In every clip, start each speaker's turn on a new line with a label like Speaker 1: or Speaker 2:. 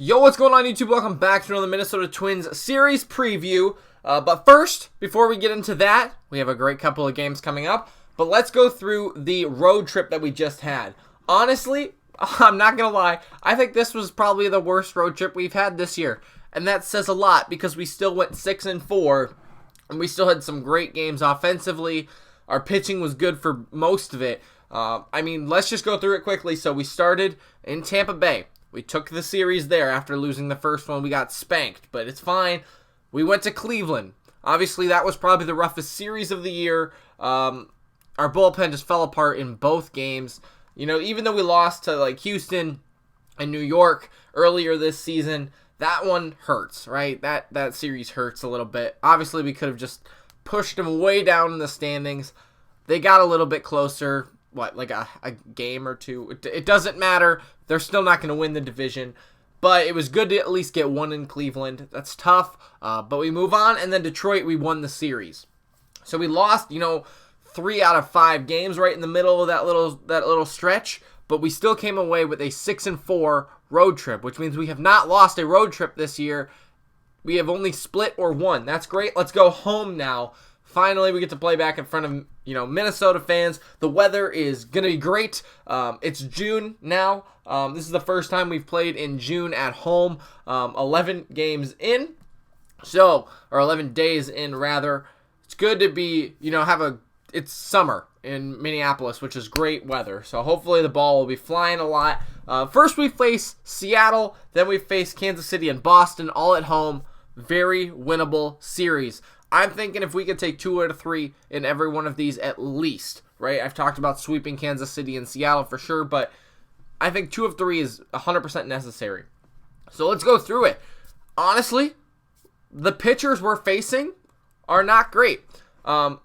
Speaker 1: Yo, what's going on YouTube? Welcome back to another Minnesota Twins series preview. But first, before we get into that, we have a great couple of games coming up. But let's go through the road trip that we just had. Honestly, I'm not going to lie, I think this was probably the worst road trip we've had this year. And that says a lot because we still went 6-4, and we still had some great games offensively. Our pitching was good for most of it. Let's just go through it quickly. So we started in Tampa Bay. We took the series there after losing the first one. We got spanked, but it's fine. We went to Cleveland. Obviously, that was probably the roughest series of the year. Our bullpen just fell apart in both games. You know, even though we lost to Houston and New York earlier this season, that one hurts, right? That series hurts a little bit. Obviously, we could have just pushed them way down in the standings. They got a little bit closer. A game or two? It doesn't matter. They're still not going to win the division. But it was good to at least get one in Cleveland. That's tough. But we move on. And then Detroit, we won the series. So we lost, 3 out of 5 games right in the middle of that little stretch. But we still came away with a 6-4 road trip, which means we have not lost a road trip this year. We have only split or won. That's great. Let's go home now. Finally, we get to play back in front of, Minnesota fans. The weather is going to be great. It's June now. This is the first time we've played in June at home. 11 games in. Or 11 days in, rather. It's good to be, it's summer in Minneapolis, which is great weather. So hopefully the ball will be flying a lot. First we face Seattle. Then we face Kansas City and Boston, all at home. Very winnable series. I'm thinking if we could take 2 out of 3 in every one of these at least, right? I've talked about sweeping Kansas City and Seattle for sure, but I think 2 of 3 is 100% necessary. So let's go through it. Honestly, the pitchers we're facing are not great.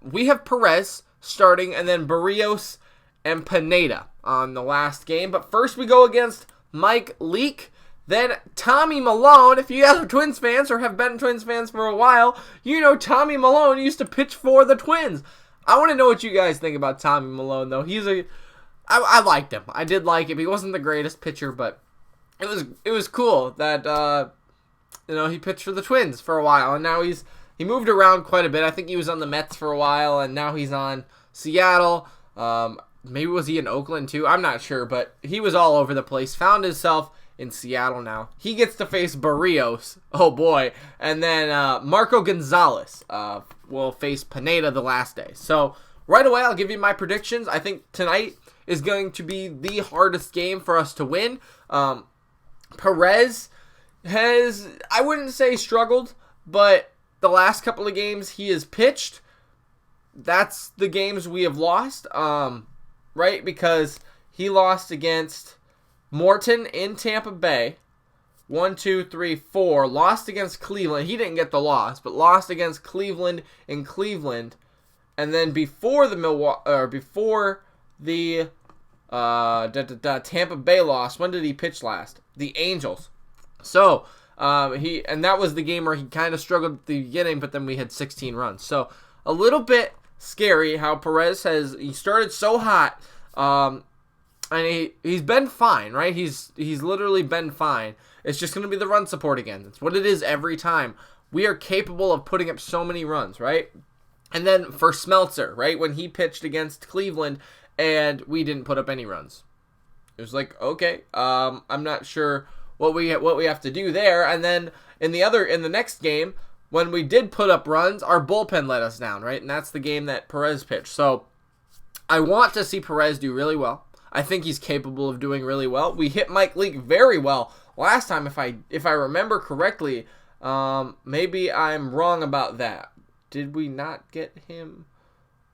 Speaker 1: We have Perez starting and then Berrios and Pineda on the last game. But first we go against Mike Leake. Then Tommy Milone. If you guys are Twins fans or have been Twins fans for a while, you know Tommy Milone used to pitch for the Twins. I want to know what you guys think about Tommy Milone, though. I liked him. I did like him. He wasn't the greatest pitcher, but it was cool that he pitched for the Twins for a while, and now he moved around quite a bit. I think he was on the Mets for a while, and now he's on Seattle. Maybe was he in Oakland too? I'm not sure, but he was all over the place. Found himself in Seattle now. He gets to face Berrios. Oh boy. And then Marco Gonzalez will face Pineda the last day. So right away, I'll give you my predictions. I think tonight is going to be the hardest game for us to win. Perez has, I wouldn't say struggled, but the last couple of games he has pitched, that's the games we have lost, right? Because he lost against Morton in Tampa Bay, 1, 2, 3, 4. Lost against Cleveland. He didn't get the loss, but lost against Cleveland in Cleveland. And then before the Tampa Bay loss, when did he pitch last? The Angels. So that was the game where he kind of struggled at the beginning, but then we had 16 runs. So a little bit scary how Perez he started so hot. And he's been fine, right? He's literally been fine. It's just going to be the run support again. That's what it is every time. We are capable of putting up so many runs, right? And then for Smeltzer, right? When he pitched against Cleveland and we didn't put up any runs. It was like, okay, I'm not sure what we have to do there. And then in the next game, when we did put up runs, our bullpen let us down, right? And that's the game that Perez pitched. So I want to see Perez do really well. I think he's capable of doing really well. We hit Mike Leake very well last time, if I remember correctly. Maybe I'm wrong about that. Did we not get him?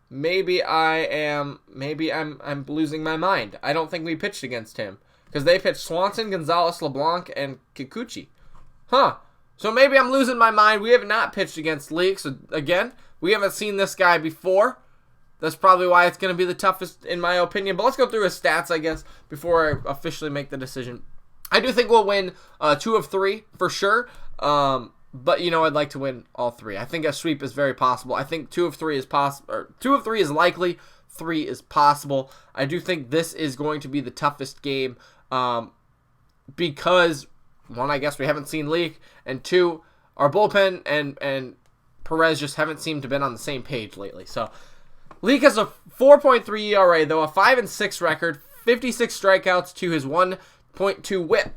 Speaker 1: Maybe I'm losing my mind. I don't think we pitched against him because they pitched Swanson, Gonzalez, LeBlanc, and Kikuchi. So maybe I'm losing my mind. We have not pitched against Leake. So again, we haven't seen this guy before. That's probably why it's going to be the toughest, in my opinion. But let's go through his stats, I guess, before I officially make the decision. I do think we'll win 2 of 3 for sure. But, I'd like to win all 3. I think a sweep is very possible. I think 2 of 3 is possible. Or 2 of 3 is likely. 3 is possible. I do think this is going to be the toughest game because one, I guess we haven't seen leak, and two, our bullpen and Perez just haven't seemed to been on the same page lately. So Leak has a 4.3 ERA, though, a 5-6 record, 56 strikeouts to his 1.2 whip.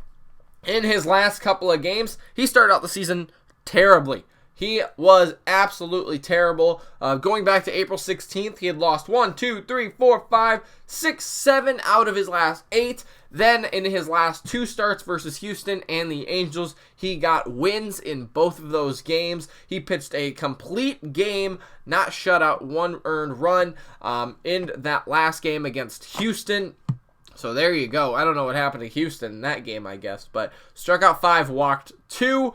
Speaker 1: In his last couple of games, he started out the season terribly. He was absolutely terrible. Going back to April 16th, he had lost 1, 2, 3, 4, 5, 6, 7 out of his last 8. Then in his last 2 starts versus Houston and the Angels, he got wins in both of those games. He pitched a complete game, not shutout, 1 earned run in that last game against Houston. So there you go. I don't know what happened to Houston in that game, I guess. But struck out 5, walked 2,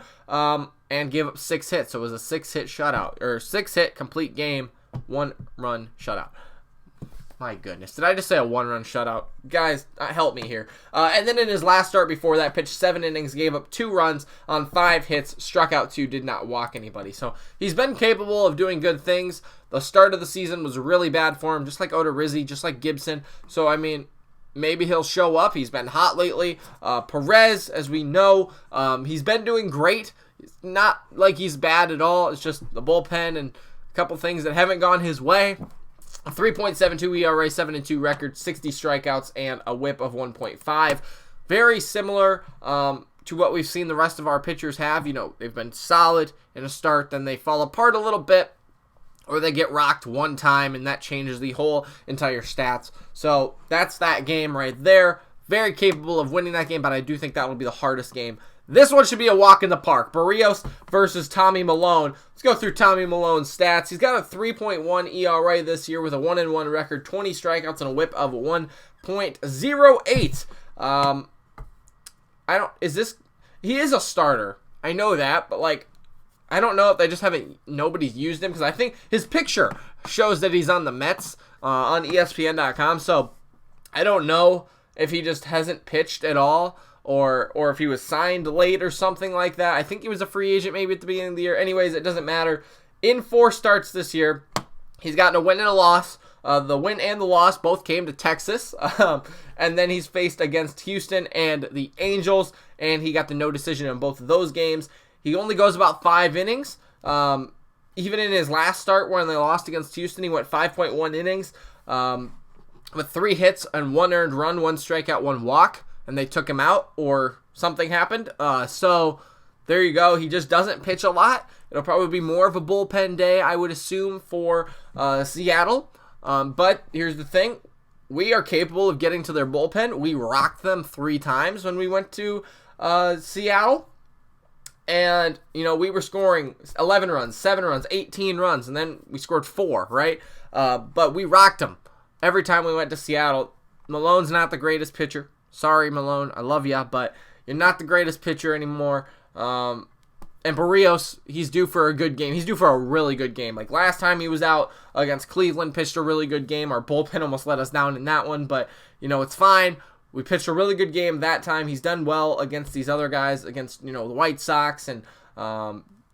Speaker 1: and gave up 6 hits. So it was a 6-hit shutout, or 6-hit complete game, 1-run shutout. My goodness. Did I just say a 1-run shutout? Guys, help me here. And then in his last start before that, pitched 7 innings, gave up 2 runs on 5 hits, struck out 2, did not walk anybody. So he's been capable of doing good things. The start of the season was really bad for him, just like Odorizzi, just like Gibson. So, I mean, maybe he'll show up. He's been hot lately. Perez, as we know, he's been doing great. It's not like he's bad at all. It's just the bullpen and a couple things that haven't gone his way. A 3.72 ERA, 7-2 record, 60 strikeouts, and a whip of 1.5. Very similar to what we've seen the rest of our pitchers have. You know, they've been solid in a start, then they fall apart a little bit, or they get rocked one time, and that changes the whole entire stats. So that's that game right there. Very capable of winning that game, but I do think that will be the hardest game. This one should be a walk in the park. Berrios versus Tommy Milone. Let's go through Tommy Malone's stats. He's got a 3.1 ERA this year with a 1-1 record, 20 strikeouts, and a whip of 1.08. He is a starter. I know that, but like, I don't know if they just haven't, nobody's used him, because I think his picture shows that he's on the Mets on ESPN.com, so I don't know if he just hasn't pitched at all, or if he was signed late or something like that. I think he was a free agent maybe at the beginning of the year. Anyways, it doesn't matter. In 4 starts this year, he's gotten a win and a loss. The win and the loss both came to Texas, and then he's faced against Houston and the Angels, and he got the no decision in both of those games. He only goes about 5 innings. Even in his last start when they lost against Houston, he went 5.1 innings with 3 hits and 1 earned run, 1 strikeout, 1 walk, and they took him out or something happened. So there you go. He just doesn't pitch a lot. It'll probably be more of a bullpen day, I would assume, for Seattle. But here's the thing. We are capable of getting to their bullpen. We rocked them 3 times when we went to Seattle. And, you know, we were scoring 11 runs, 7 runs, 18 runs, and then we scored 4, right? But we rocked them every time we went to Seattle. Malone's not the greatest pitcher. Sorry, Milone. I love ya, but you're not the greatest pitcher anymore. And Berrios, he's due for a good game. He's due for a really good game. Like last time he was out against Cleveland, pitched a really good game. Our bullpen almost let us down in that one, but, you know, it's fine. We pitched a really good game that time. He's done well against these other guys, against, you know, the White Sox. And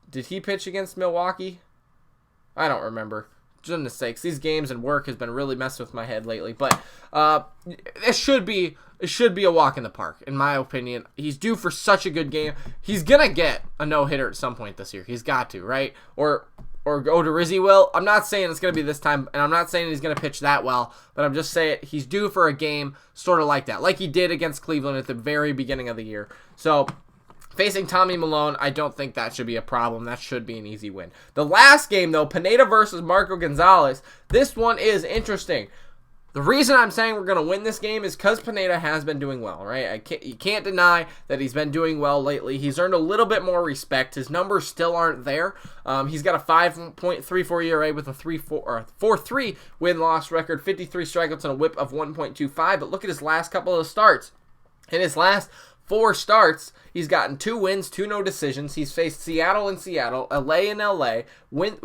Speaker 1: did he pitch against Milwaukee? I don't remember. Goodness sakes, these games and work has been really messing with my head lately. But it should be a walk in the park, in my opinion. He's due for such a good game. He's gonna get a no-hitter at some point this year. He's got to, right? Or Odorizzi will. I'm not saying it's gonna be this time, and I'm not saying he's gonna pitch that well, but I'm just saying he's due for a game sort of like that, like he did against Cleveland at the very beginning of the year. So facing Tommy Milone, I don't think that should be a problem. That should be an easy win. The last game, though, Pineda versus Marco Gonzalez. This one is interesting. The reason I'm saying we're going to win this game is because Pineda has been doing well, right? You can't deny that he's been doing well lately. He's earned a little bit more respect. His numbers still aren't there. He's got a 5.34 ERA with a 4.3 win-loss record, 53 strikeouts, and a whip of 1.25. But look at his last couple of starts. In his last 4 starts, he's gotten 2 wins, 2 no decisions. He's faced Seattle and Seattle, LA and LA.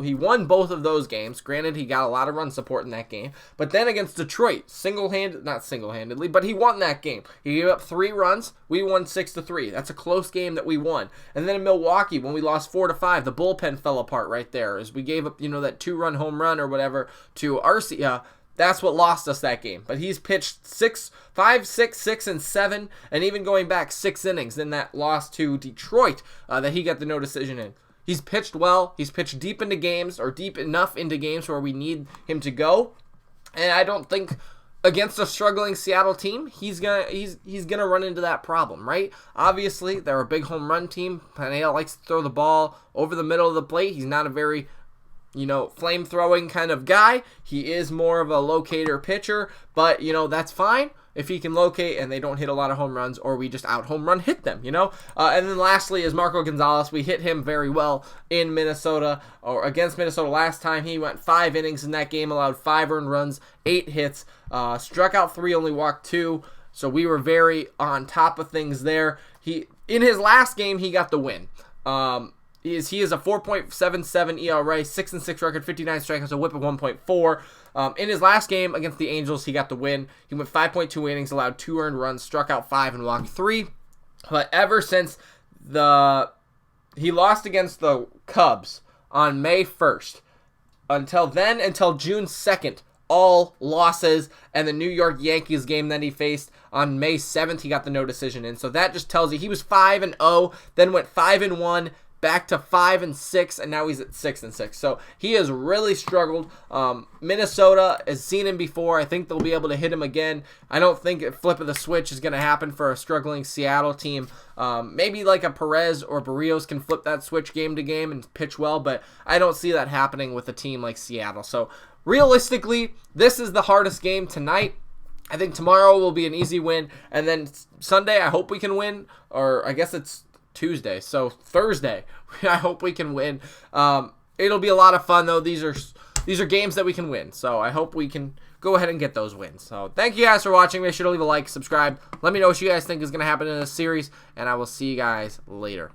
Speaker 1: He won both of those games. Granted, he got a lot of run support in that game. But then against Detroit, not single-handedly, but he won that game. He gave up 3 runs. We won 6-3. That's a close game that we won. And then in Milwaukee, when we lost 4-5, the bullpen fell apart right there as we gave up, you know, that 2-run home run or whatever to Arcia. That's what lost us that game. But he's pitched 5, 6, 6, and 7, and even going back 6 innings in that loss to Detroit that he got the no decision in. He's pitched well. He's pitched deep into games, or deep enough into games where we need him to go. And I don't think against a struggling Seattle team, he's gonna run into that problem, right? Obviously, they're a big home run team. Pineda likes to throw the ball over the middle of the plate. He's not a very flame-throwing kind of guy. He is more of a locator pitcher, but, that's fine if he can locate and they don't hit a lot of home runs, or we just out-home run hit them, And then lastly is Marco Gonzalez. We hit him very well in Minnesota, or against Minnesota last time. He went 5 innings in that game, allowed 5 earned runs, 8 hits, struck out 3, only walked 2, so we were very on top of things there. In his last game, he got the win. He is a 4.77 ERA, 6-6 record, 59 strikeouts, a whip of 1.4. In his last game against the Angels, he got the win. He went 5.2 innings, allowed 2 earned runs, struck out 5, and walked 3. But ever since he lost against the Cubs on May 1st, until June 2nd, all losses, and the New York Yankees game that he faced on May 7th, he got the no decision in. So that just tells you he was 5-0, then went 5-1, back to 5-6, and now he's at 6-6. So he has really struggled. Minnesota has seen him before. I think they'll be able to hit him again. I don't think a flip of the switch is going to happen for a struggling Seattle team. Maybe like a Perez or Berrios can flip that switch game to game and pitch well, but I don't see that happening with a team like Seattle. So realistically, this is the hardest game tonight. I think tomorrow will be an easy win, and then Sunday I hope we can win, or I guess it's Tuesday, so Thursday I hope we can win. It'll be a lot of fun though. These are games that we can win, so I hope we can go ahead and get those wins. So thank you guys for watching. Make sure to leave a like, subscribe, let me know what you guys think is going to happen in this series, and I will see you guys later.